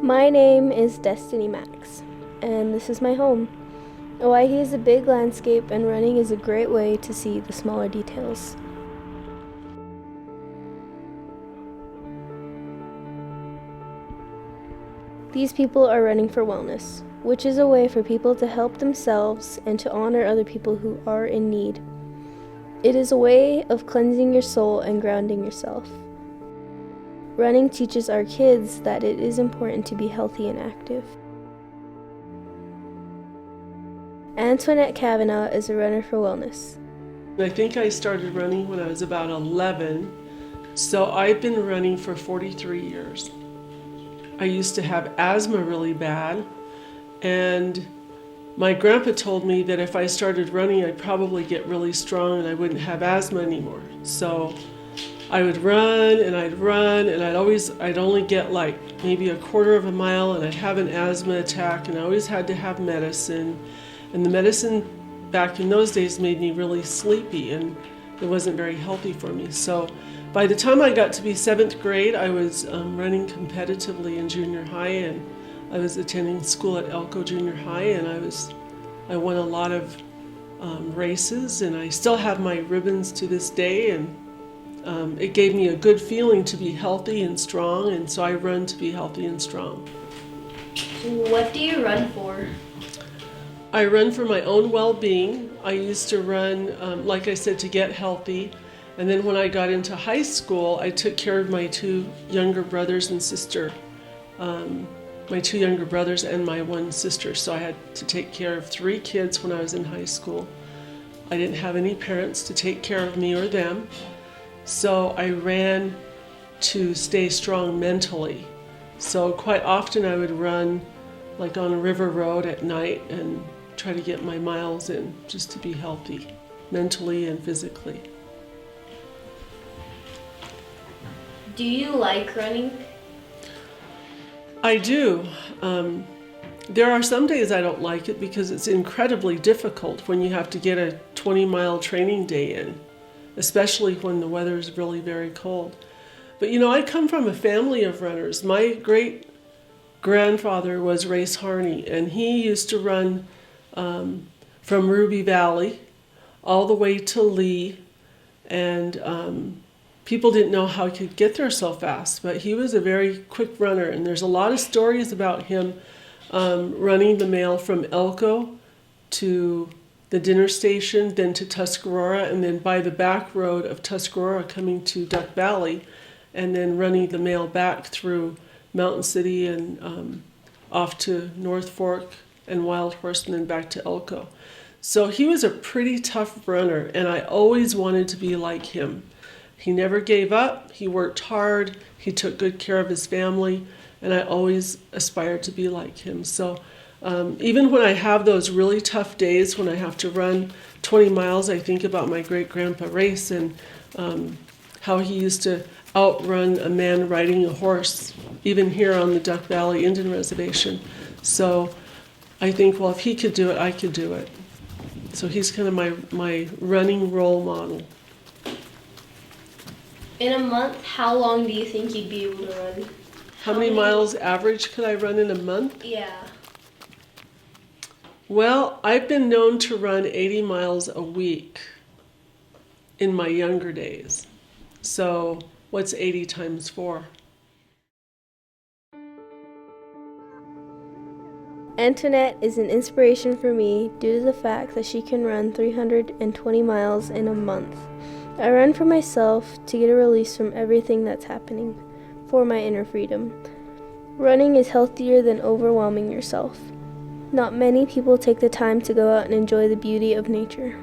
My name is Destiny Max, and this is my home. Owyhee is a big landscape, and running is a great way to see the smaller details. These people are running for wellness, which is a way for people to help themselves and to honor other people who are in need. It is a way of cleansing your soul and grounding yourself. Running teaches our kids that it is important to be healthy and active. Antoinette Cavanaugh is a runner for wellness. I think I started running when I was about 11, so I've been running for 43 years. I used to have asthma really bad, and my grandpa told me that if I started running, I'd probably get really strong and I wouldn't have asthma anymore. So I would run, and I'd only get like maybe a quarter of a mile, and I'd have an asthma attack, and I always had to have medicine. And the medicine back in those days made me really sleepy, and it wasn't very healthy for me. So by the time I got to be 7th grade, I was running competitively in junior high, and I was attending school at Elko Junior High, and I won a lot of races, and I still have my ribbons to this day, and it gave me a good feeling to be healthy and strong, and so I run to be healthy and strong. What do you run for? I run for my own well-being. I used to run, like I said, to get healthy. And then when I got into high school, I took care of my 2 younger brothers and sister, my 2 younger brothers and my 1 sister. So I had to take care of 3 kids when I was in high school. I didn't have any parents to take care of me or them. So I ran to stay strong mentally. So quite often I would run like on a river road at night and try to get my miles in just to be healthy, mentally and physically. Do you like running? I do. There are some days I don't like it because it's incredibly difficult when you have to get a 20-mile training day in, especially when the weather is really very cold. But you know, I come from a family of runners. My great-grandfather was Race Harney, and he used to run from Ruby Valley all the way to Lee, and people didn't know how he could get there so fast, but he was a very quick runner, and there's a lot of stories about him running the mail from Elko to the dinner station, then to Tuscarora, and then by the back road of Tuscarora coming to Duck Valley, and then running the mail back through Mountain City and off to North Fork and Wild Horse, and then back to Elko. So he was a pretty tough runner, and I always wanted to be like him. He never gave up, he worked hard, he took good care of his family, and I always aspired to be like him. So even when I have those really tough days when I have to run 20 miles, I think about my great-grandpa Race and how he used to outrun a man riding a horse, even here on the Duck Valley Indian Reservation. So I think, well, if he could do it, I could do it. So he's kind of my running role model. In a month, how long do you think you'd be able to run? How many miles average could I run in a month? Yeah. Well, I've been known to run 80 miles a week in my younger days. So what's 80 times 4? Antoinette is an inspiration for me due to the fact that she can run 320 miles in a month. I run for myself to get a release from everything that's happening, for my inner freedom. Running is healthier than overwhelming yourself. Not many people take the time to go out and enjoy the beauty of nature.